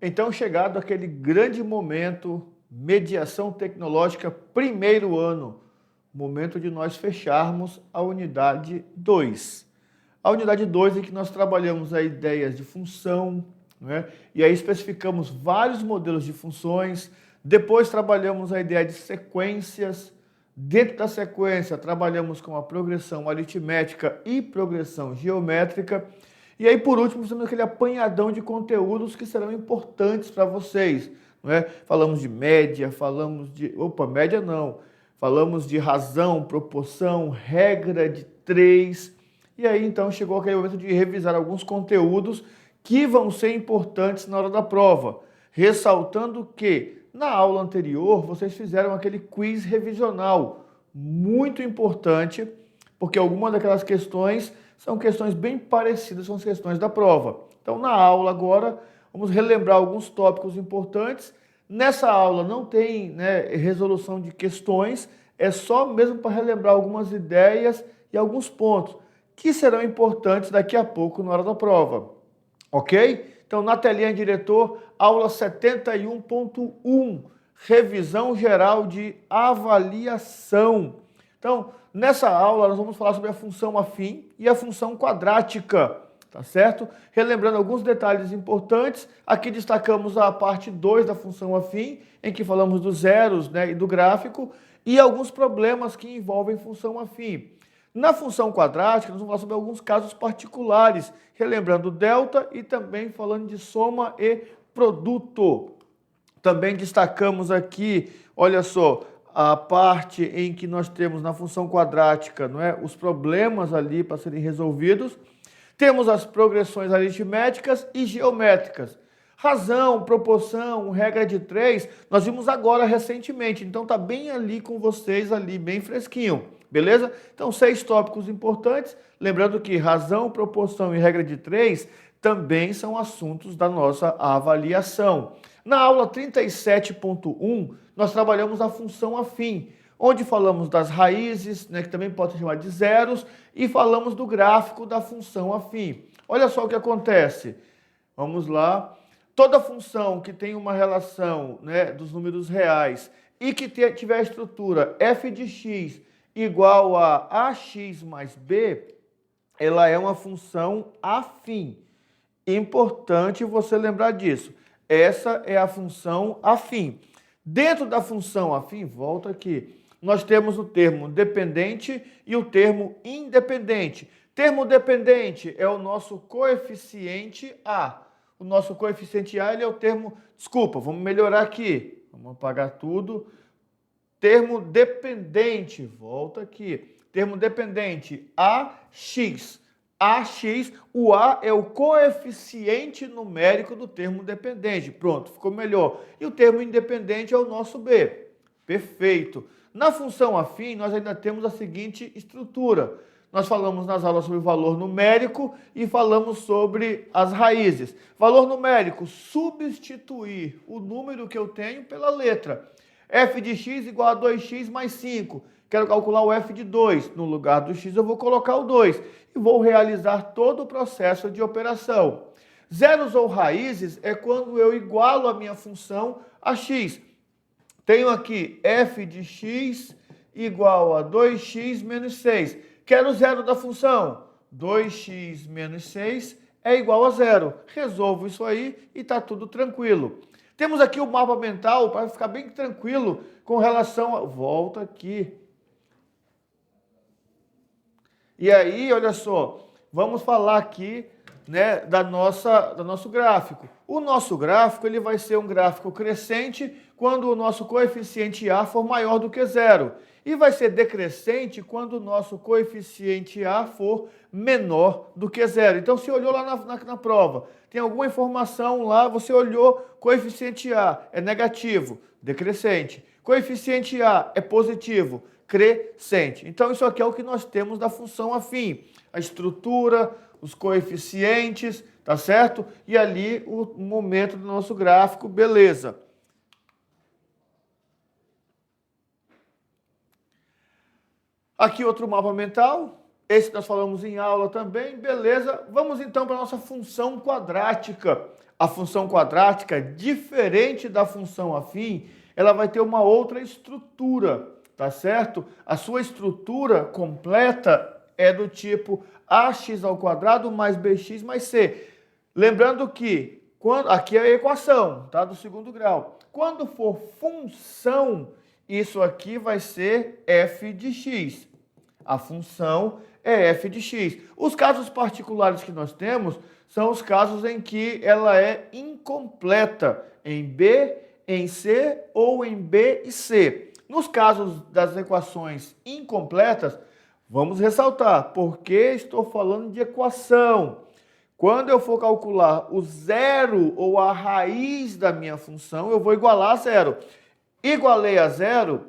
Então, chegado aquele grande momento, mediação tecnológica, primeiro ano, momento de nós fecharmos a unidade 2. A unidade 2 em que nós trabalhamos as ideias de função, né? E aí especificamos vários modelos de funções, depois trabalhamos a ideia de sequências, dentro da sequência trabalhamos com a progressão aritmética e progressão geométrica, e aí, por último, temos aquele apanhadão de conteúdos que serão importantes para vocês. Não é? Falamos de média, falamos de... média não. Falamos de razão, proporção, regra de 3. E aí, então, chegou aquele momento de revisar alguns conteúdos que vão ser importantes na hora da prova. Ressaltando que, na aula anterior, vocês fizeram aquele quiz revisional. Muito importante, porque algumas daquelas questões são questões bem parecidas com as questões da prova. Então, na aula agora, vamos relembrar alguns tópicos importantes. Nessa aula não tem resolução de questões, é só mesmo para relembrar algumas ideias e alguns pontos que serão importantes daqui a pouco na hora da prova. Ok? Então, na telinha, diretor, aula 71.1, revisão geral de avaliação. Então, nessa aula, nós vamos falar sobre a função afim e a função quadrática, tá certo? Relembrando alguns detalhes importantes, aqui destacamos a parte 2 da função afim, em que falamos dos zeros e do gráfico, e alguns problemas que envolvem função afim. Na função quadrática, nós vamos falar sobre alguns casos particulares, relembrando delta e também falando de soma e produto. Também destacamos aqui, olha só, a parte em que nós temos na função quadrática, os problemas ali para serem resolvidos. Temos as progressões aritméticas e geométricas. Razão, proporção, regra de 3, nós vimos agora recentemente, então está bem ali com vocês, ali bem fresquinho, beleza? Então 6 tópicos importantes, lembrando que razão, proporção e regra de 3 também são assuntos da nossa avaliação. Na aula 37.1, nós trabalhamos a função afim, onde falamos das raízes, que também pode ser chamada de zeros, e falamos do gráfico da função afim. Olha só o que acontece. Vamos lá. Toda função que tem uma relação dos números reais e que tiver a estrutura f de x igual a ax mais b, ela é uma função afim. Importante você lembrar disso. Essa é a função afim. Dentro da função afim, volta aqui, nós temos o termo dependente e o termo independente. Termo dependente é o nosso coeficiente A. O nosso coeficiente A ele é o termo... Desculpa, vamos melhorar aqui. Vamos apagar tudo. Termo dependente, volta aqui. Termo dependente, AX. AX, o A é o coeficiente numérico do termo dependente. Pronto, ficou melhor. E o termo independente é o nosso B. Perfeito. Na função afim, nós ainda temos a seguinte estrutura. Nós falamos nas aulas sobre o valor numérico e falamos sobre as raízes. Valor numérico, substituir o número que eu tenho pela letra. F de x igual a 2x mais 5. Quero calcular o f de 2. No lugar do x eu vou colocar o 2. E vou realizar todo o processo de operação. Zeros ou raízes é quando eu igualo a minha função a x. Tenho aqui f de x igual a 2x menos 6. Quero o zero da função. 2x menos 6 é igual a zero. Resolvo isso aí e está tudo tranquilo. Temos aqui o mapa mental para ficar bem tranquilo com relação a... Volta aqui. E aí, olha só, vamos falar aqui do nosso gráfico. O nosso gráfico ele vai ser um gráfico crescente quando o nosso coeficiente A for maior do que zero. E vai ser decrescente quando o nosso coeficiente A for menor do que zero. Então, você olhou lá na prova, tem alguma informação lá, você olhou, coeficiente A é negativo, decrescente. Coeficiente A é positivo, crescente. Então, isso aqui é o que nós temos da função afim. A estrutura, os coeficientes, tá certo? E ali o momento do nosso gráfico, beleza. Aqui outro mapa mental, esse nós falamos em aula também, beleza. Vamos então para a nossa função quadrática. A função quadrática, diferente da função afim, ela vai ter uma outra estrutura, tá certo? A sua estrutura completa é do tipo ax ao quadrado mais bx mais c. Lembrando que aqui é a equação, tá? Do segundo grau. Quando for função, isso aqui vai ser f de x. A função é f de x. Os casos particulares que nós temos são os casos em que ela é incompleta, em B, em C ou em B e C. Nos casos das equações incompletas, vamos ressaltar, porque estou falando de equação. Quando eu for calcular o zero ou a raiz da minha função, eu vou igualar a zero. Igualei a zero,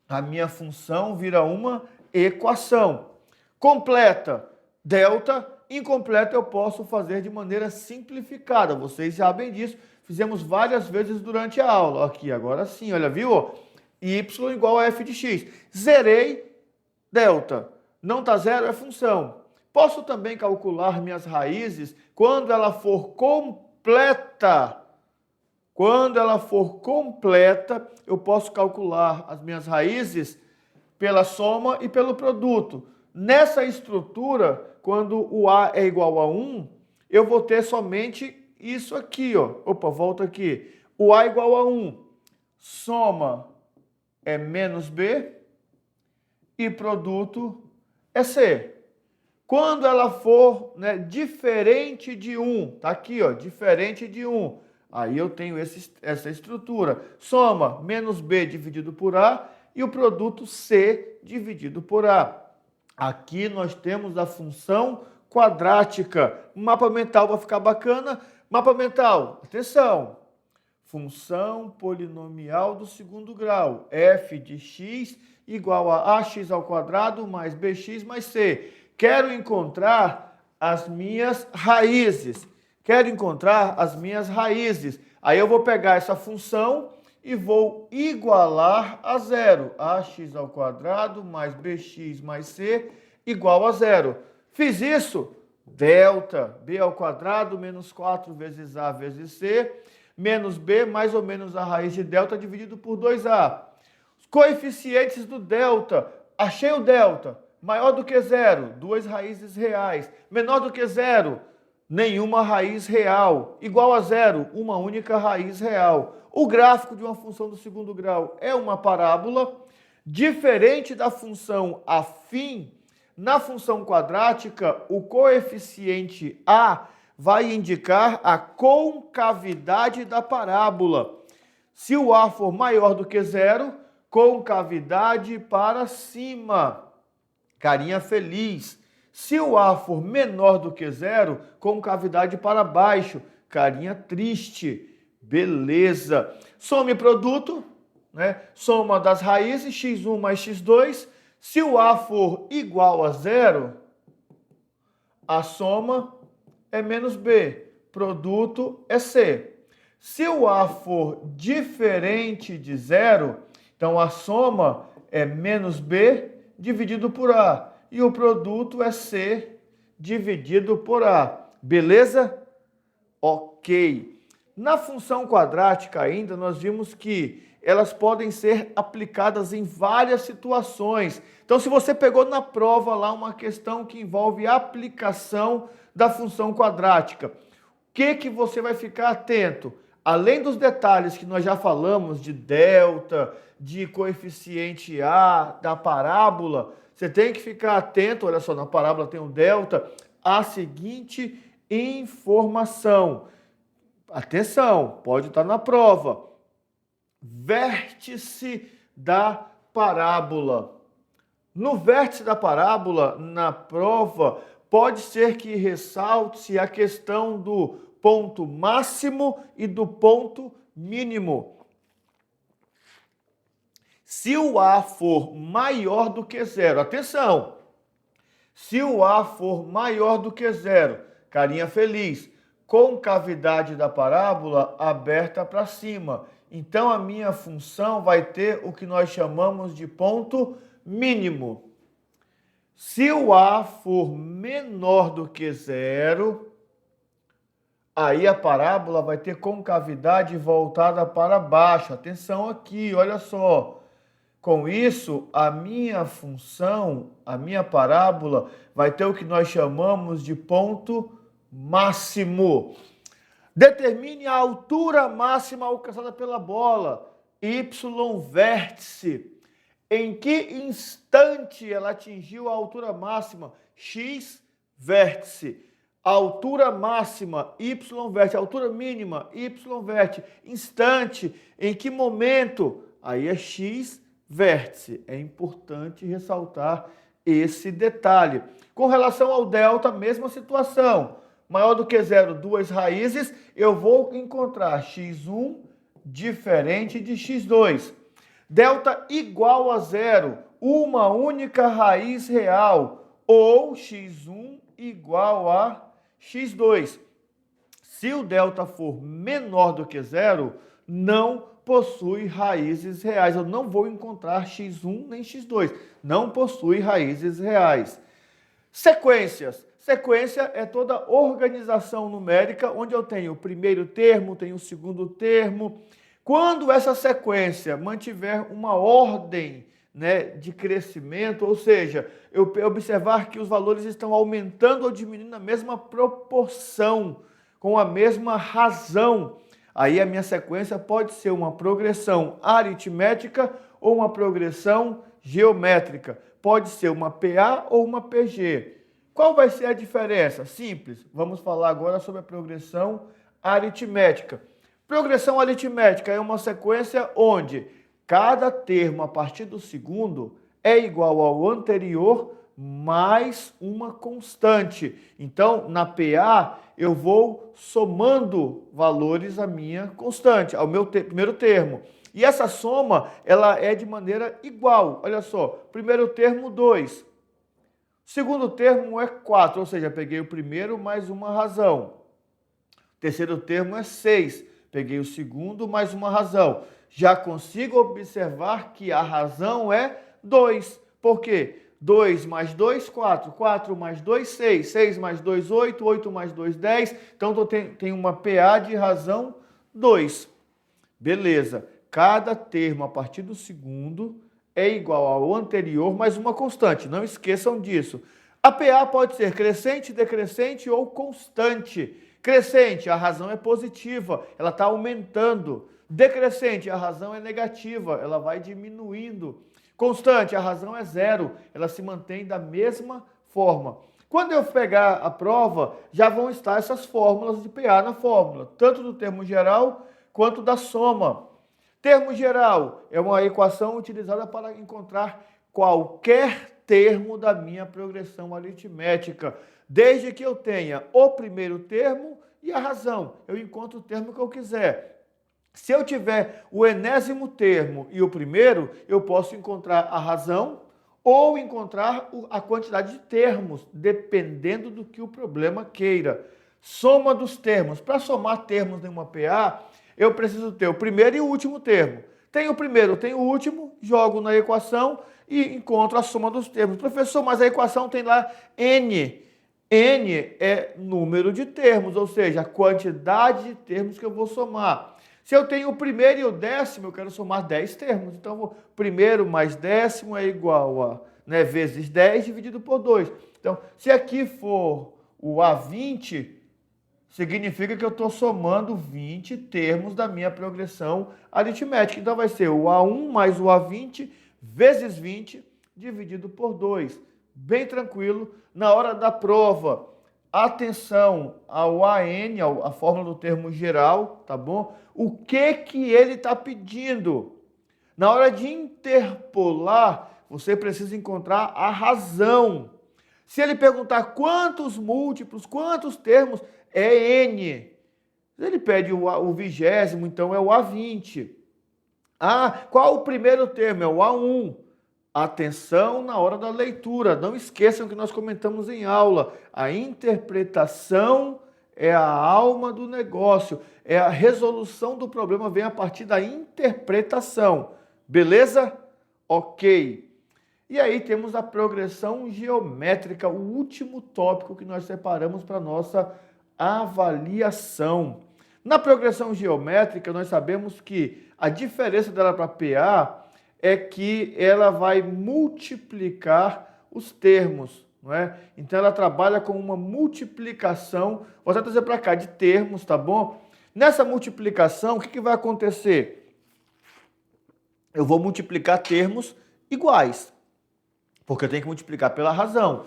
a minha função vira uma equação. Completa, delta. Incompleta eu posso fazer de maneira simplificada. Vocês sabem disso. Fizemos várias vezes durante a aula. Aqui, agora sim, olha, viu? Y igual a f de x. Zerei, delta. Não está zero, é função. Posso também calcular minhas raízes quando ela for completa. Quando ela for completa, eu posso calcular as minhas raízes pela soma e pelo produto. Nessa estrutura, quando o A é igual a 1, eu vou ter somente isso aqui, ó. Opa, volta aqui. O A é igual a 1. Soma é menos B e produto é C. Quando ela for, né, diferente de 1, tá aqui, ó, diferente de 1, aí eu tenho essa estrutura. Soma menos B dividido por A e o produto C dividido por A. Aqui nós temos a função quadrática. Mapa mental vai ficar bacana. Mapa mental, atenção. Função polinomial do segundo grau. F de x igual a ax ao quadrado mais bx mais c. Quero encontrar as minhas raízes. Quero encontrar as minhas raízes. Aí eu vou pegar essa função e vou igualar a zero. Ax ao quadrado mais bx mais c igual a zero. Fiz isso, delta, b ao quadrado menos 4 vezes a vezes c, menos b mais ou menos a raiz de delta dividido por 2a. Os coeficientes do delta, achei o delta, maior do que zero, duas raízes reais, menor do que zero, nenhuma raiz real, igual a zero, uma única raiz real. O gráfico de uma função do segundo grau é uma parábola, diferente da função afim. Na função quadrática, o coeficiente A vai indicar a concavidade da parábola. Se o A for maior do que zero, concavidade para cima, carinha feliz. Se o A for menor do que zero, concavidade para baixo, carinha triste. Beleza. Soma e produto, né? Soma das raízes, x1 mais x2. Se o A for igual a zero, a soma é menos B, produto é C. Se o A for diferente de zero, então a soma é menos B dividido por A. E o produto é C dividido por A. Beleza? Ok. Na função quadrática ainda, nós vimos que elas podem ser aplicadas em várias situações. Então, se você pegou na prova lá uma questão que envolve a aplicação da função quadrática, o que você vai ficar atento? Além dos detalhes que nós já falamos de delta, de coeficiente A, da parábola, você tem que ficar atento, olha só, na parábola tem o delta, a seguinte informação. Atenção, pode estar na prova. Vértice da parábola. No vértice da parábola, na prova, pode ser que ressalte a questão do ponto máximo e do ponto mínimo. Se o A for maior do que zero, atenção, se o A for maior do que zero, carinha feliz, concavidade da parábola aberta para cima. Então, a minha função vai ter o que nós chamamos de ponto mínimo. Se o A for menor do que zero, Aí a parábola vai ter concavidade voltada para baixo. Atenção aqui, olha só. Com isso, a minha função, a minha parábola, vai ter o que nós chamamos de ponto máximo. Determine a altura máxima alcançada pela bola, y vértice. Em que instante ela atingiu a altura máxima, x vértice. Altura máxima, y vértice. Altura mínima, y vértice. Instante, em que momento? Aí é x vértice. É importante ressaltar esse detalhe. Com relação ao delta, mesma situação. Maior do que zero, duas raízes, eu vou encontrar x1 diferente de x2. Delta igual a zero, uma única raiz real, ou x1 igual a x2. Se o delta for menor do que zero, não possui raízes reais. Eu não vou encontrar x1 nem x2. Não possui raízes reais. Sequências. Sequência é toda organização numérica, onde eu tenho o primeiro termo, tenho o segundo termo. Quando essa sequência mantiver uma ordem, né, de crescimento, ou seja, eu observar que os valores estão aumentando ou diminuindo na mesma proporção, com a mesma razão, aí a minha sequência pode ser uma progressão aritmética ou uma progressão geométrica. Pode ser uma PA ou uma PG. Qual vai ser a diferença? Simples. Vamos falar agora sobre a progressão aritmética. Progressão aritmética é uma sequência onde cada termo a partir do segundo é igual ao anterior mais uma constante. Então, na PA, eu vou somando valores à minha constante, ao meu primeiro termo. E essa soma, ela é de maneira igual. Olha só, primeiro termo, 2. Segundo termo é 4, ou seja, peguei o primeiro mais uma razão. Terceiro termo é 6, peguei o segundo mais uma razão. Já consigo observar que a razão é 2. Por quê? 2 mais 2, 4. 4 mais 2, 6. 6 mais 2, 8. 8 mais 2, 10. Então, tenho uma PA de razão 2. Beleza. Cada termo a partir do segundo é igual ao anterior mais uma constante. Não esqueçam disso. A PA pode ser crescente, decrescente ou constante. Crescente, a razão é positiva, ela está aumentando. Decrescente, a razão é negativa, ela vai diminuindo. Constante, a razão é zero, ela se mantém da mesma forma. Quando eu pegar a prova, já vão estar essas fórmulas de PA na fórmula, tanto do termo geral quanto da soma. Termo geral é uma equação utilizada para encontrar qualquer termo da minha progressão aritmética, desde que eu tenha o primeiro termo e a razão. Eu encontro o termo que eu quiser. Se eu tiver o enésimo termo e o primeiro, eu posso encontrar a razão ou encontrar a quantidade de termos, dependendo do que o problema queira. Soma dos termos. Para somar termos em uma PA, eu preciso ter o primeiro e o último termo. Tenho o primeiro, tenho o último, jogo na equação e encontro a soma dos termos. Professor, mas a equação tem lá N. N é número de termos, ou seja, a quantidade de termos que eu vou somar. Se eu tenho o primeiro e o décimo, eu quero somar 10 termos. Então, primeiro mais décimo é igual a, né, vezes 10 dividido por 2. Então, se aqui for o A20, significa que eu estou somando 20 termos da minha progressão aritmética. Então, vai ser o A1 mais o A20 vezes 20 dividido por 2. Bem tranquilo. Na hora da prova, atenção ao AN, a fórmula do termo geral, tá bom? O que ele está pedindo? Na hora de interpolar, você precisa encontrar a razão. Se ele perguntar quantos múltiplos, quantos termos, é N. Se ele pede o 20º, então é o A20. Ah, qual o primeiro termo? É o A1. Atenção na hora da leitura. Não esqueçam que nós comentamos em aula. A interpretação é a alma do negócio. É a resolução do problema vem a partir da interpretação. Beleza? Ok. E aí temos a progressão geométrica, o último tópico que nós separamos para a nossa avaliação. Na progressão geométrica, nós sabemos que a diferença dela para PA é que ela vai multiplicar os termos, não é? Então, ela trabalha com uma multiplicação, vou até trazer para cá, de termos, tá bom? Nessa multiplicação, o que vai acontecer? Eu vou multiplicar termos iguais, porque eu tenho que multiplicar pela razão.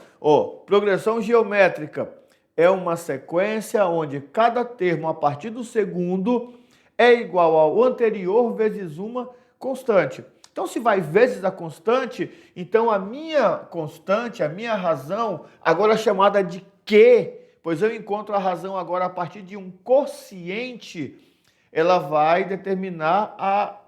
Progressão geométrica é uma sequência onde cada termo, a partir do segundo, é igual ao anterior vezes uma constante. Então, se vai vezes a constante, então a minha constante, a minha razão, agora é chamada de Q, pois eu encontro a razão agora a partir de um quociente, ela vai determinar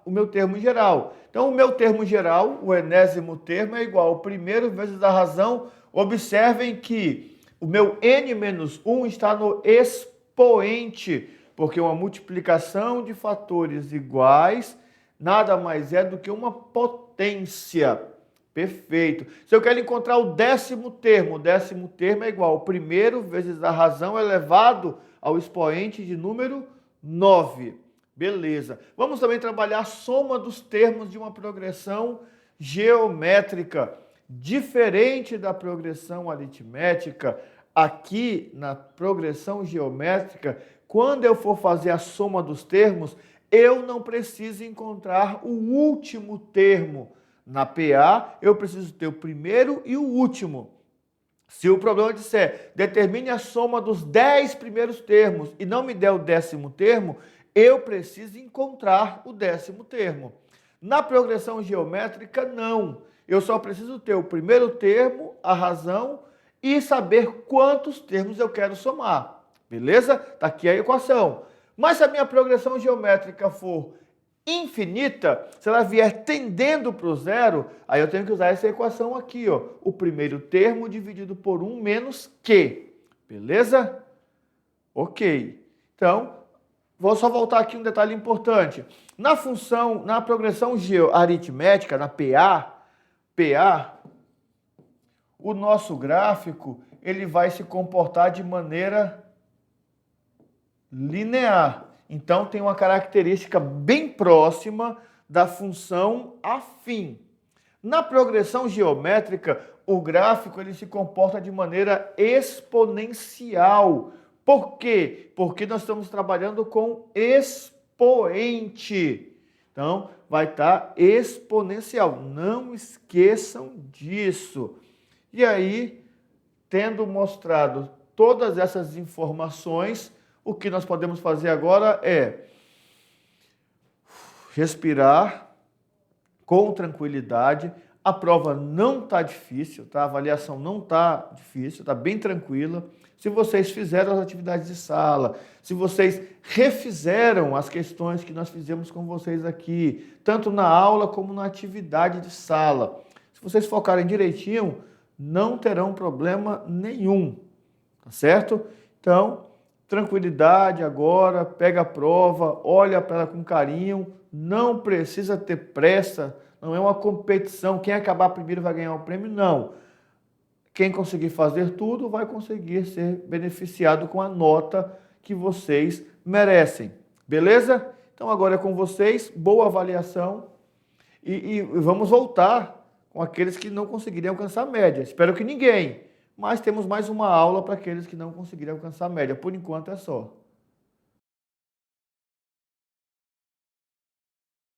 o meu termo geral. Então, o meu termo geral, o enésimo termo, é igual ao primeiro vezes a razão. Observem que o meu n-1 está no expoente, porque uma multiplicação de fatores iguais nada mais é do que uma potência. Perfeito. Se eu quero encontrar o décimo termo é igual ao primeiro vezes a razão elevado ao expoente de número 9. Beleza. Vamos também trabalhar a soma dos termos de uma progressão geométrica. Diferente da progressão aritmética, aqui na progressão geométrica, quando eu for fazer a soma dos termos, eu não preciso encontrar o último termo. Na PA, eu preciso ter o primeiro e o último. Se o problema disser, determine a soma dos 10 primeiros termos e não me der o décimo termo, eu preciso encontrar o décimo termo. Na progressão geométrica, não. Eu só preciso ter o primeiro termo, a razão e saber quantos termos eu quero somar. Beleza? Está aqui a equação. Mas se a minha progressão geométrica for infinita, se ela vier tendendo para o zero, aí eu tenho que usar essa equação aqui, o primeiro termo dividido por 1 menos Q. Beleza? Ok. Então, vou só voltar aqui um detalhe importante. Na progressão aritmética, na PA, o nosso gráfico ele vai se comportar de maneira linear. Então, tem uma característica bem próxima da função afim. Na progressão geométrica, o gráfico ele se comporta de maneira exponencial. Por quê? Porque nós estamos trabalhando com expoente. Então, vai estar exponencial. Não esqueçam disso. E aí, tendo mostrado todas essas informações, o que nós podemos fazer agora é respirar com tranquilidade. A prova não está difícil, tá? A avaliação não está difícil, está bem tranquila. Se vocês fizeram as atividades de sala, se vocês refizeram as questões que nós fizemos com vocês aqui, tanto na aula como na atividade de sala, se vocês focarem direitinho, não terão problema nenhum, tá certo? Então, tranquilidade agora, pega a prova, olha para ela com carinho, não precisa ter pressa, não é uma competição, quem acabar primeiro vai ganhar o prêmio, não. Quem conseguir fazer tudo vai conseguir ser beneficiado com a nota que vocês merecem, beleza? Então agora é com vocês, boa avaliação e vamos voltar com aqueles que não conseguirem alcançar a média. Espero que ninguém, mas temos mais uma aula para aqueles que não conseguirem alcançar a média. Por enquanto é só.